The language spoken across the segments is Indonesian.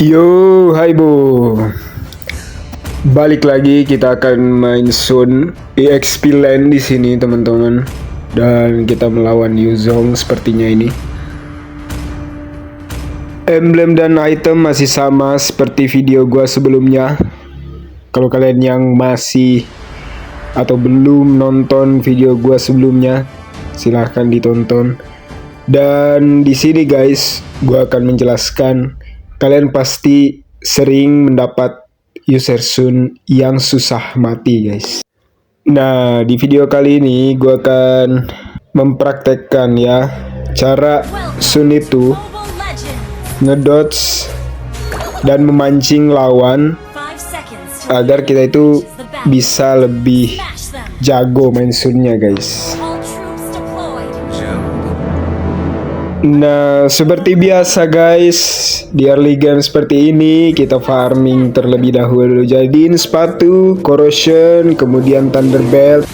Yo, hai Bo. Balik lagi kita akan main Sun EXP Land di sini, teman-teman. Dan kita melawan Yuzong sepertinya ini. Emblem dan item masih sama seperti video gua sebelumnya. Kalau kalian yang masih atau belum nonton video gua sebelumnya, silahkan ditonton. Dan di sini guys, gua akan menjelaskan. Kalian pasti sering mendapat user Sun yang susah mati guys. Nah, di video kali ini gue akan mempraktekkan ya cara Sun itu ngedodge dan memancing lawan agar kita itu bisa lebih jago main Sunnya guys. Nah, seperti biasa guys, di early game seperti ini kita farming terlebih dahulu. Jadiin sepatu, corrosion, kemudian thunderbelt.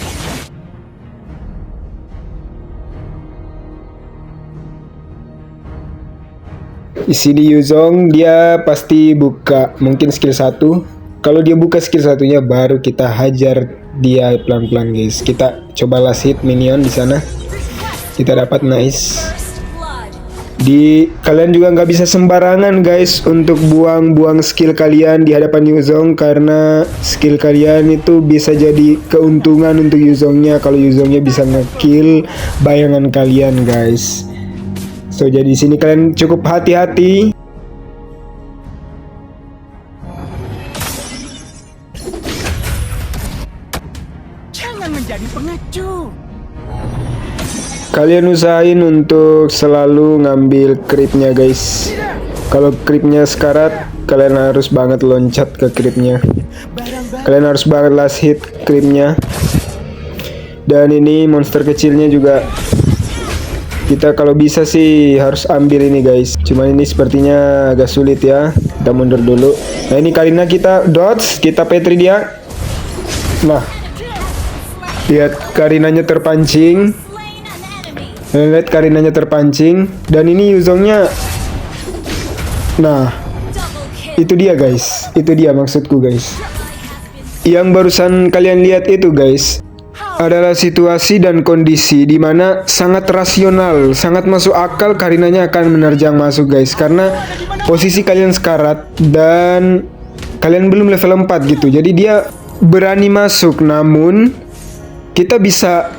Di sini Yuzong dia pasti buka mungkin skill 1. Kalau dia buka skill satunya baru kita hajar dia pelan-pelan guys. Kita coba last hit minion di sana. Kita dapat nice. Kalian juga nggak bisa sembarangan guys untuk buang-buang skill kalian di hadapan Yuzong, karena skill kalian itu bisa jadi keuntungan untuk Yuzongnya kalau Yuzongnya bisa ngekill bayangan kalian guys. So jadi di sini kalian cukup hati-hati. Jangan menjadi pengecut. Kalian usahain untuk selalu ngambil creepnya guys. Kalau creepnya sekarat, kalian harus banget loncat ke creepnya. Kalian harus banget last hit creepnya. Dan ini monster kecilnya juga kita kalau bisa sih harus ambil ini guys. Cuman ini sepertinya agak sulit ya. Kita mundur dulu. Nah ini Karina kita dodge, kita petri dia. Nah, lihat Karinanya terpancing. Lihat Karinanya terpancing. Dan ini Yuzongnya. Nah, itu dia guys. Itu dia maksudku guys. Yang barusan kalian lihat itu guys adalah situasi dan kondisi dimana sangat rasional, sangat masuk akal Karinanya akan menerjang masuk guys. Karena posisi kalian sekarat dan kalian belum level 4 gitu. Jadi dia berani masuk, namun kita bisa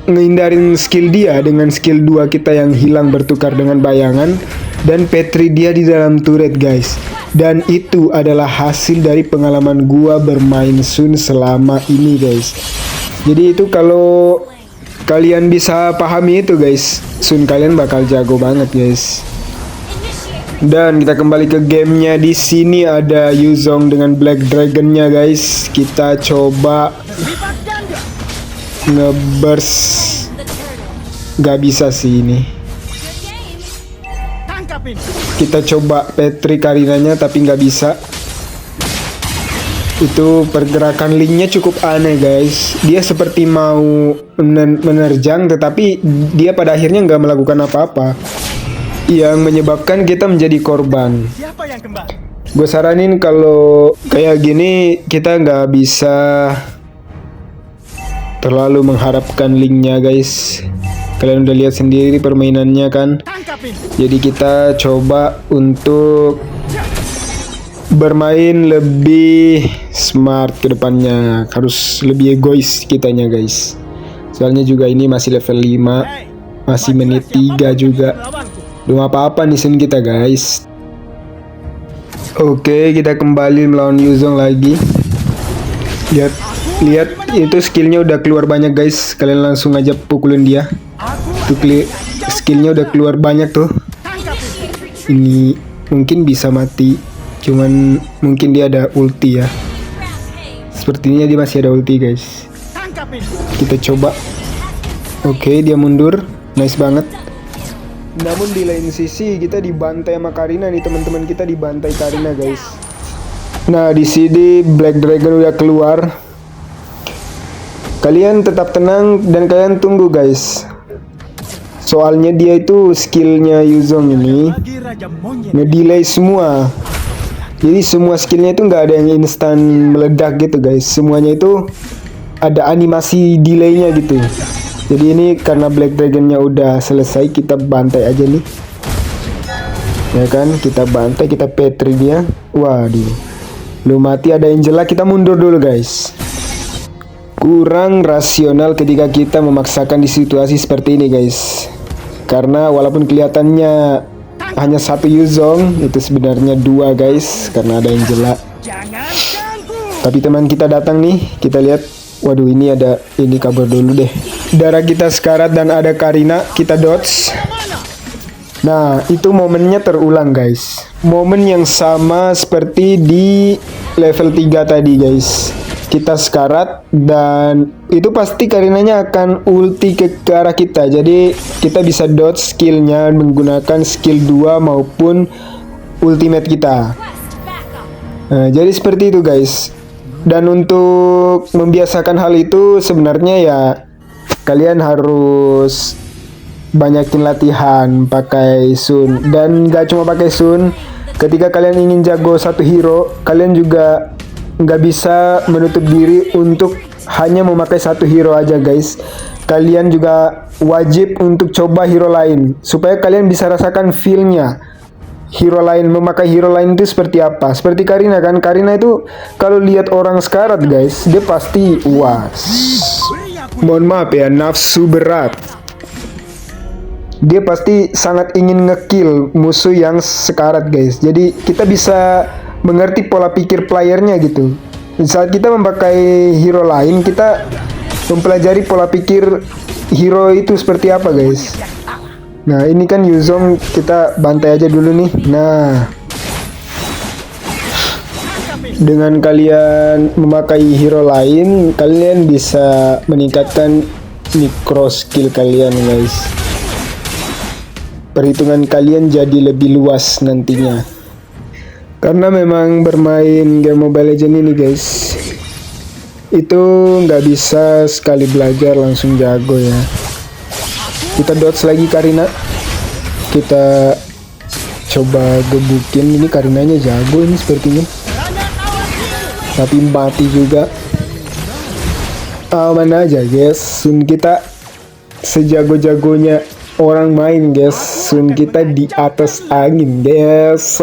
ngehindarin skill dia dengan skill 2 kita yang hilang bertukar dengan bayangan dan petri dia di dalam turret guys. Dan itu adalah hasil dari pengalaman gua bermain Sun selama ini guys. Jadi itu kalau kalian bisa pahami itu guys, Sun kalian bakal jago banget guys. Dan kita kembali ke gamenya. Di sini ada Yuzong dengan Black Dragon-nya guys. Kita coba ngeburst. Gak bisa sih ini. Kita coba petri Karinanya tapi gak bisa. Itu pergerakan linknya cukup aneh guys. Dia seperti mau menerjang tetapi dia pada akhirnya gak melakukan apa-apa, yang menyebabkan kita menjadi korban. Gue saranin kalau kayak gini kita gak bisa terlalu mengharapkan linknya guys. Kalian udah lihat sendiri permainannya kan. Jadi kita coba untuk bermain lebih smart ke depannya. Harus lebih egois kitanya guys. Soalnya juga ini masih level 5, masih menit 3 juga. Belum apa-apa nih Sun kita guys. Oke, kita kembali melawan Yuzong lagi. Lihat itu skillnya udah keluar banyak guys. Kalian langsung aja pukulin dia. Tuh skillnya udah keluar banyak tuh. Ini mungkin bisa mati, cuman mungkin dia ada ulti ya. Sepertinya dia masih ada ulti guys. Kita coba. Oke, dia mundur. Nice banget. Namun di lain sisi kita dibantai sama Karina nih teman-teman. Kita dibantai Karina guys. Nah di sini Black Dragon udah keluar. Kalian tetap tenang dan kalian tunggu guys. Soalnya dia itu skillnya Yuzong ini ngedelay semua. Jadi semua skillnya itu nggak ada yang instan meledak gitu guys. Semuanya itu ada animasi delaynya gitu. Jadi ini karena Black Dragonnya udah selesai, kita bantai aja nih. Ya kan, kita bantai, kita petri dia. Waduh, lu mati, ada Angela, kita mundur dulu guys. Kurang rasional ketika kita memaksakan di situasi seperti ini guys. Karena walaupun kelihatannya hanya satu Yuzong, itu sebenarnya dua guys, karena ada Angela. Jangan ganggu. Tapi teman kita datang nih, kita lihat. Waduh, ini ada, ini kabur dulu deh. Darah kita sekarat dan ada Karina, kita dodge. Nah, itu momennya terulang guys. Momen yang sama seperti di level 3 tadi guys. Kita sekarat dan itu pasti Karinanya akan ulti ke arah kita. Jadi kita bisa dodge skillnya menggunakan skill 2 maupun ultimate kita. Nah, jadi seperti itu guys. Dan untuk membiasakan hal itu sebenarnya ya kalian harus banyakin latihan pakai Sun. Dan gak cuma pakai Sun, ketika kalian ingin jago satu hero, kalian juga nggak bisa menutup diri untuk hanya memakai satu hero aja guys. Kalian juga wajib untuk coba hero lain supaya kalian bisa rasakan feelnya hero lain, memakai hero lain itu seperti apa. Seperti Karina kan, Karina itu kalau lihat orang sekarat guys, dia pasti wah, mohon maaf ya, nafsu berat. Dia pasti sangat ingin ngekill musuh yang sekarat guys. Jadi kita bisa mengerti pola pikir playernya gitu. Saat kita memakai hero lain, kita mempelajari pola pikir hero itu seperti apa guys. Nah ini kan Yuzong, kita bantai aja dulu nih. Nah, dengan kalian memakai hero lain, kalian bisa meningkatkan micro skill kalian guys. Perhitungan kalian jadi lebih luas nantinya. Karena memang bermain game Mobile Legends ini guys, itu nggak bisa sekali belajar langsung jago ya. Kita dodge lagi Karina, kita coba gebukin. Ini Karinanya jago ini sepertinya, tapi mati juga. Aman aja guys, Sun kita sejago-jagonya orang main guys. Sun kita di atas angin guys.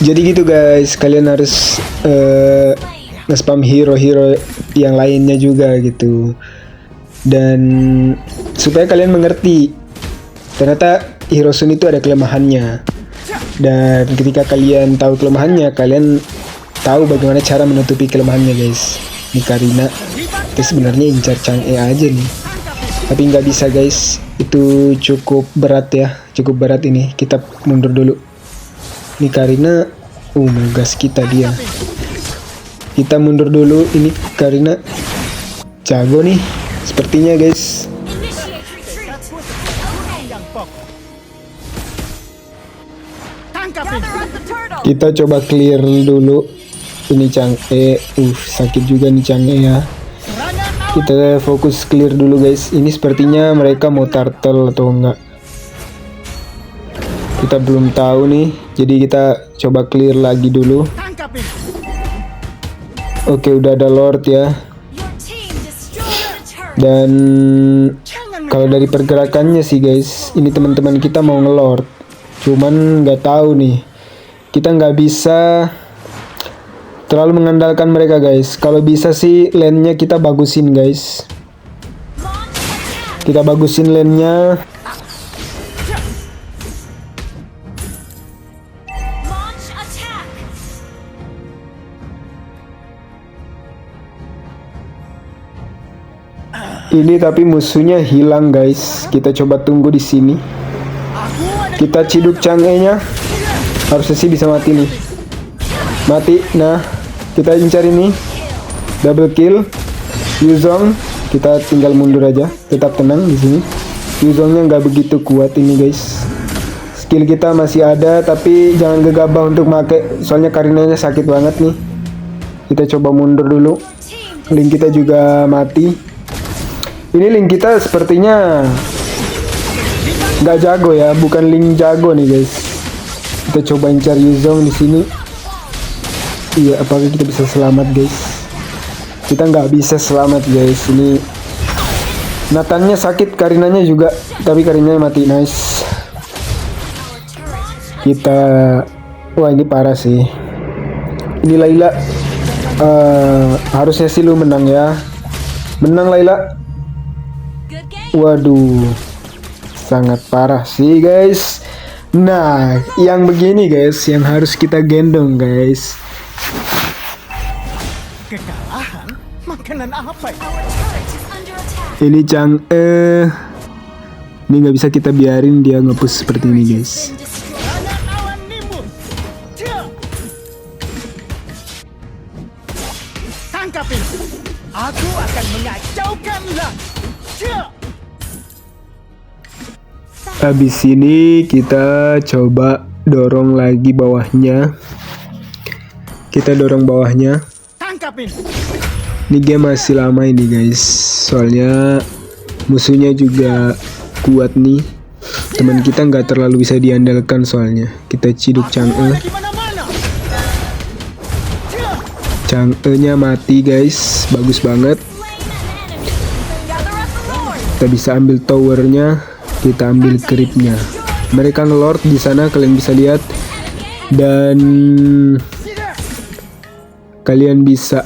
Jadi gitu guys, kalian harus nge-spam hero-hero yang lainnya juga gitu. Dan supaya kalian mengerti ternyata hero Sun itu ada kelemahannya. Dan ketika kalian tahu kelemahannya, kalian tahu bagaimana cara menutupi kelemahannya guys. Ini Karina itu sebenarnya incar Chang'e aja nih, tapi nggak bisa guys, itu cukup berat ya, cukup berat ini. Kita mundur dulu. Ini Karina, ngegas kita dia. Kita mundur dulu. Ini Karina jago nih sepertinya guys. Kita coba clear dulu. Ini Chang'e, sakit juga nih Chang'e ya. Kita fokus clear dulu guys. Ini sepertinya mereka mau turtle atau enggak, kita belum tahu nih. Jadi kita coba clear lagi dulu. Oke, udah ada Lord ya. Dan kalau dari pergerakannya sih guys, ini teman-teman kita mau ngelord, cuman nggak tahu nih. Kita nggak bisa terlalu mengandalkan mereka guys. Kalau bisa sih lane-nya kita bagusin guys. Kita bagusin lane-nya. Ini tapi musuhnya hilang guys. Kita coba tunggu di sini. Kita ciduk Chang'e-nya. Harusnya sih bisa mati nih. Mati. Nah, kita incar ini, double kill Yuzong. Kita tinggal mundur aja, tetap tenang di sini. Yuzongnya nggak begitu kuat ini guys. Skill kita masih ada, tapi jangan gegabah untuk make, soalnya Karinanya sakit banget nih. Kita coba mundur dulu. Link kita juga mati. Ini link kita sepertinya nggak jago ya, bukan Link jago nih guys. Kita cobain cari Yuzong di sini. Iya, apakah kita bisa selamat guys? Kita nggak bisa selamat guys. Ini Nathannya sakit, Karinanya juga, tapi Karinanya mati. Nice. Kita, wah ini parah sih. Ini Layla. Harusnya sih lu menang ya. Menang Layla. Waduh, sangat parah sih guys. Nah, yang begini guys, yang harus kita gendong guys. Kekalahan? Makanan apa itu? Ini ini nggak bisa kita biarin dia nge-push seperti ini guys. Banyak awan nimbun. Cia. Tangkap ini. Aku akan mengacaukan langit. Cia. Habis ini kita coba dorong lagi bawahnya. Kita dorong bawahnya. Tangkap ini. Ini game masih lama ini guys. Soalnya musuhnya juga kuat nih. Teman kita nggak terlalu bisa diandalkan soalnya. Kita ciduk Chang'e. Di mana-mana. Cia. Chang'e-nya mati guys. Bagus banget. Kita bisa ambil towernya. Kita ambil creepnya. Mereka ngelord di sana, kalian bisa lihat. Dan kalian bisa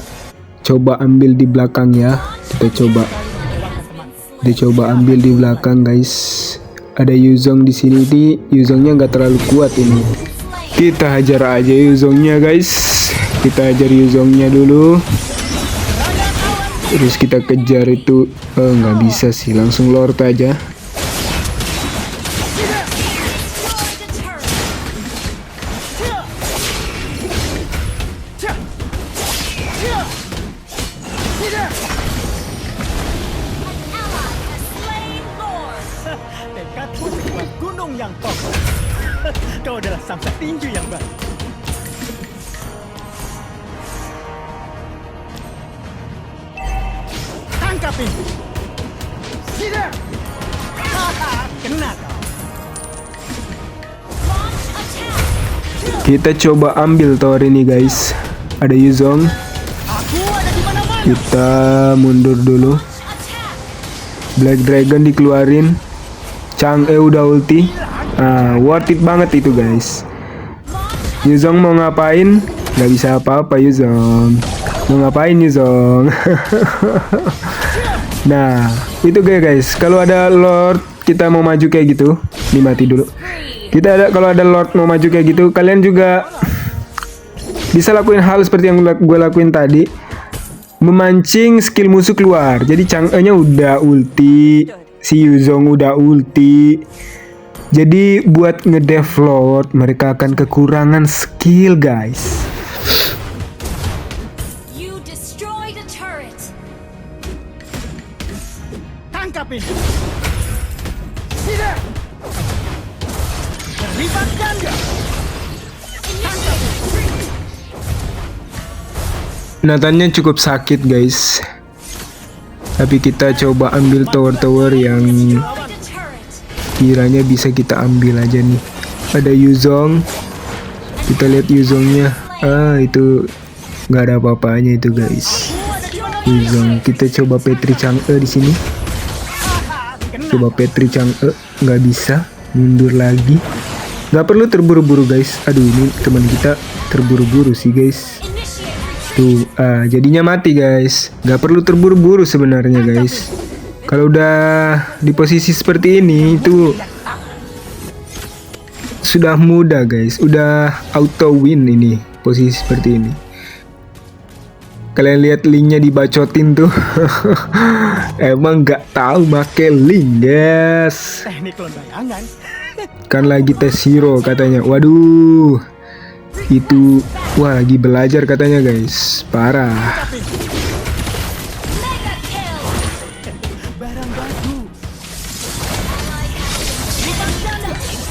coba ambil di belakang ya. Kita coba ambil di belakang guys. Ada Yuzong di sini nih. Yuzongnya nggak terlalu kuat ini. Kita hajar aja Yuzongnya guys. Kita hajar Yuzongnya dulu. Terus kita kejar itu. Nggak bisa sih, langsung lord aja. Tekadmu sebuah gunung yang kokoh. Kau adalah sang petinju yang baik. Tangkap ini. Sida. Kena kau. Kita coba ambil tower ini guys. Ada Yuzong. Aku ada di mana-mana. Kita mundur dulu. Black Dragon dikeluarin. Chang'e udah ulti. Worth it banget itu guys. Yuzong mau ngapain? Gak bisa apa-apa Yuzong. Mau ngapain Yuzong? Nah, itu guys. Kalau ada Lord kita mau maju kayak gitu. Ini mati dulu. Kalau ada Lord mau maju kayak gitu, kalian juga bisa lakuin hal seperti yang gue lakuin tadi. Memancing skill musuh keluar. Jadi Chang'e-nya udah ulti. Si Yuzong udah ulti. Jadi buat ngedev Lord mereka akan kekurangan skill guys. You destroyed a turret. Tangkap ini. Sida. Terlibat ganda. Tangkap ini. Nathannya cukup sakit guys. Tapi kita coba ambil tower-tower yang Destroyed a turret. kiranya bisa kita ambil aja nih. Ada Yuzong. Kita lihat Yuzongnya. Itu nggak ada apa-apanya itu guys. Yuzong. Kita coba Petri Chang'e di sini. Coba Petri Chang'e, nggak bisa. Mundur lagi. Nggak perlu terburu-buru guys. Aduh, ini teman kita terburu-buru sih guys. Tuh, jadinya mati guys. Nggak perlu terburu-buru sebenarnya guys. Kalau udah di posisi seperti ini itu sudah mudah guys. Udah auto win ini posisi seperti ini. Kalian lihat linknya dibacotin tuh. Emang nggak tahu make link guys. Teknik londayangan. Kan lagi tes hero katanya. Waduh. Itu wah lagi belajar katanya guys. Parah. Mega kill. Barang bagus.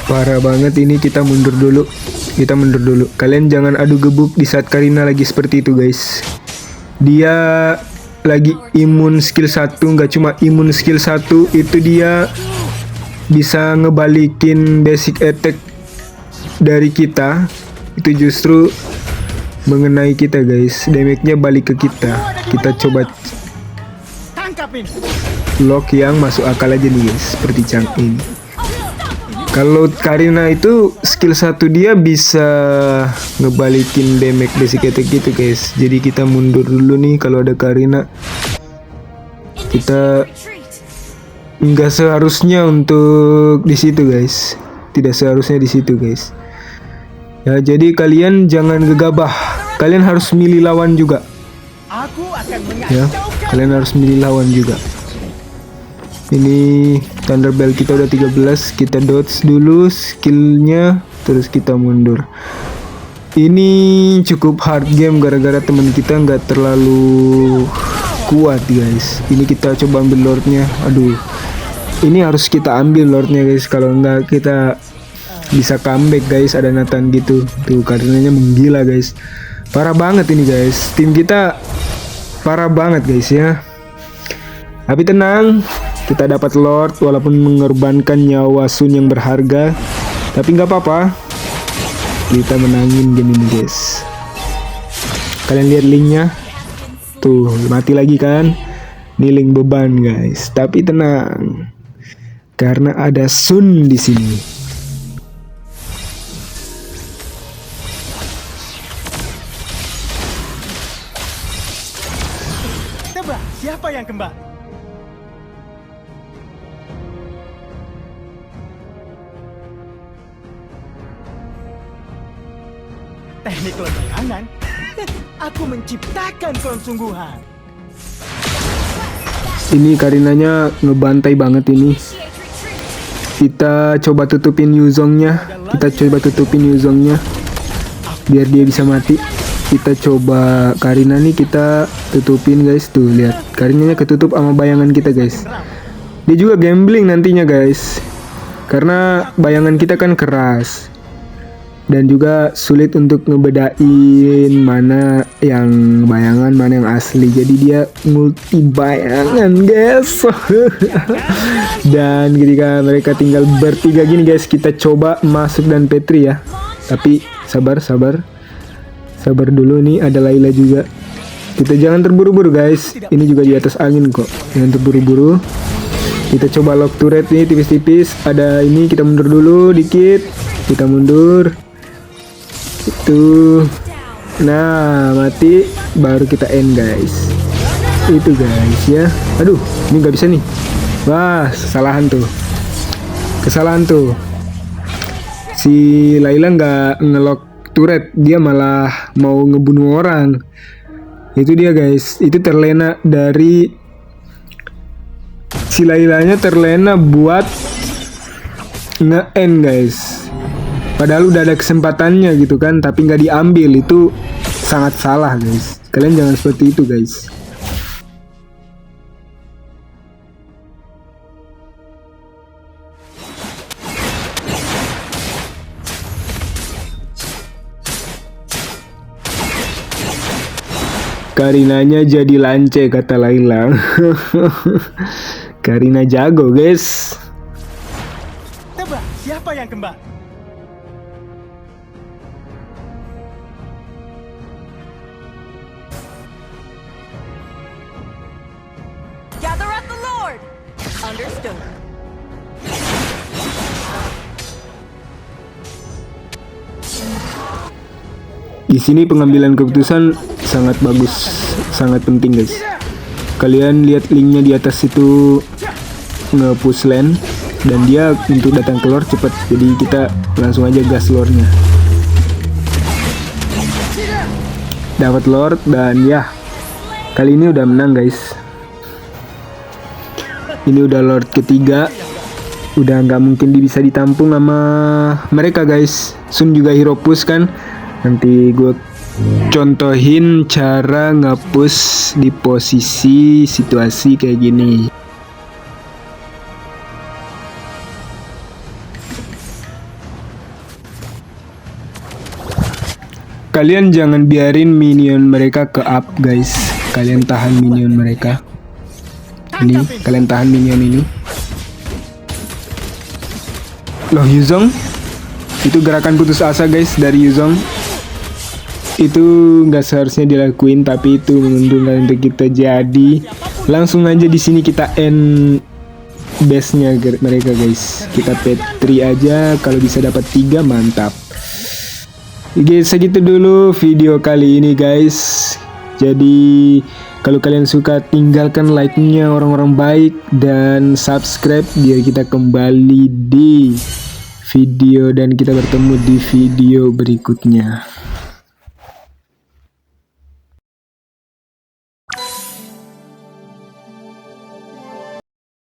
Parah banget ini, kita mundur dulu. Kita mundur dulu. Kalian jangan adu gebuk di saat Karina lagi seperti itu guys. Dia lagi imun skill 1, nggak cuma imun skill 1, itu dia bisa ngebalikin basic attack dari kita, itu justru mengenai kita guys. Damage-nya balik ke kita. Kita coba Tangkap ini. lock yang masuk akal aja nih guys, seperti Chang'e. Kalau Karina itu skill 1 dia bisa ngebalikin damage basic attack gitu guys. Jadi kita mundur dulu nih kalau ada Karina. Kita Retreat. nggak seharusnya untuk di situ guys. Tidak seharusnya di situ guys. Ya, jadi kalian jangan gegabah. Kalian harus milih lawan juga. Aku akan Ya, mengacaukan. kalian harus milih lawan juga. Ini Thunderbell kita udah 13. Kita dodge dulu skillnya, terus kita mundur. Ini cukup hard game gara-gara teman kita nggak terlalu kuat guys. Ini kita coba ambil lordnya. Aduh, ini harus kita ambil lordnya guys. Kalau nggak kita bisa comeback guys. Ada Nathan gitu. Tuh karenanya menggila guys. Parah banget ini guys. Tim kita parah banget guys ya. Tapi tenang, kita dapat Lord walaupun mengorbankan nyawa Sun yang berharga. Tapi nggak apa-apa, kita menangin game ini guys. Kalian lihat linknya, tuh mati lagi kan? Ini link beban guys. Tapi tenang, karena ada Sun di sini. Tebak siapa yang kembali? Teknik lebayangan. Aku menciptakan kesungguhan. Ini Karinanya ngebantai banget ini. Initiate retreat. Kita coba tutupin Yuzongnya. Kita coba tutupin Yuzongnya biar dia bisa mati. Kita coba Karina nih, kita tutupin guys. Tuh lihat, Karinanya ketutup sama bayangan kita guys. Dia juga gambling nantinya guys, karena bayangan kita kan keras dan juga sulit untuk ngebedain mana yang bayangan mana yang asli. Jadi dia multi bayangan guys. Dan ketika mereka tinggal bertiga gini guys, kita coba masuk dan Petri ya. Tapi sabar dulu nih, ada Layla juga. Kita jangan terburu-buru guys. Ini juga di atas angin kok. Jangan terburu-buru. Kita coba lock turret nih tipis-tipis. Ada ini, kita mundur dulu dikit. Kita mundur. Itu. Nah, mati. Baru kita end guys. Itu guys ya. Aduh, ini nggak bisa nih. Wah, kesalahan tuh. Si Layla nggak ngelock turret, dia malah mau ngebunuh orang. Itu dia guys. Itu terlena dari si Lailanya, terlena buat nge-end guys. Padahal udah ada kesempatannya gitu kan, tapi nggak diambil. Itu sangat salah guys. Kalian jangan seperti itu guys. Karinanya jadi lance kata Layla. Karina jago guys. Tebak siapa yang kembali? Gather at the Lord. Understood. Di sini pengambilan keputusan sangat bagus, sangat penting guys. Kalian lihat linknya di atas itu, nge-push lane dan dia untuk datang ke lord cepet. Jadi kita langsung aja gas lordnya. Dapat lord dan ya, kali ini udah menang guys. Ini udah lord ketiga. Udah nggak mungkin bisa ditampung sama mereka guys. Sun juga hero push kan. Nanti gue contohin cara nge-push di posisi situasi kayak gini. Kalian jangan biarin minion mereka ke up guys. Kalian tahan minion mereka. Ini, kalian tahan minion ini. Loh, Yuzong. Itu gerakan putus asa guys dari Yuzong. Itu nggak seharusnya dilakuin, tapi itu menguntungkan untuk kita. Jadi langsung aja di sini kita end base-nya mereka guys. Kita pet 3 aja, kalau bisa dapat 3 mantap. Oke, segitu dulu video kali ini guys. Jadi kalau kalian suka, tinggalkan like-nya orang-orang baik dan subscribe biar kita kembali di video dan kita bertemu di video berikutnya.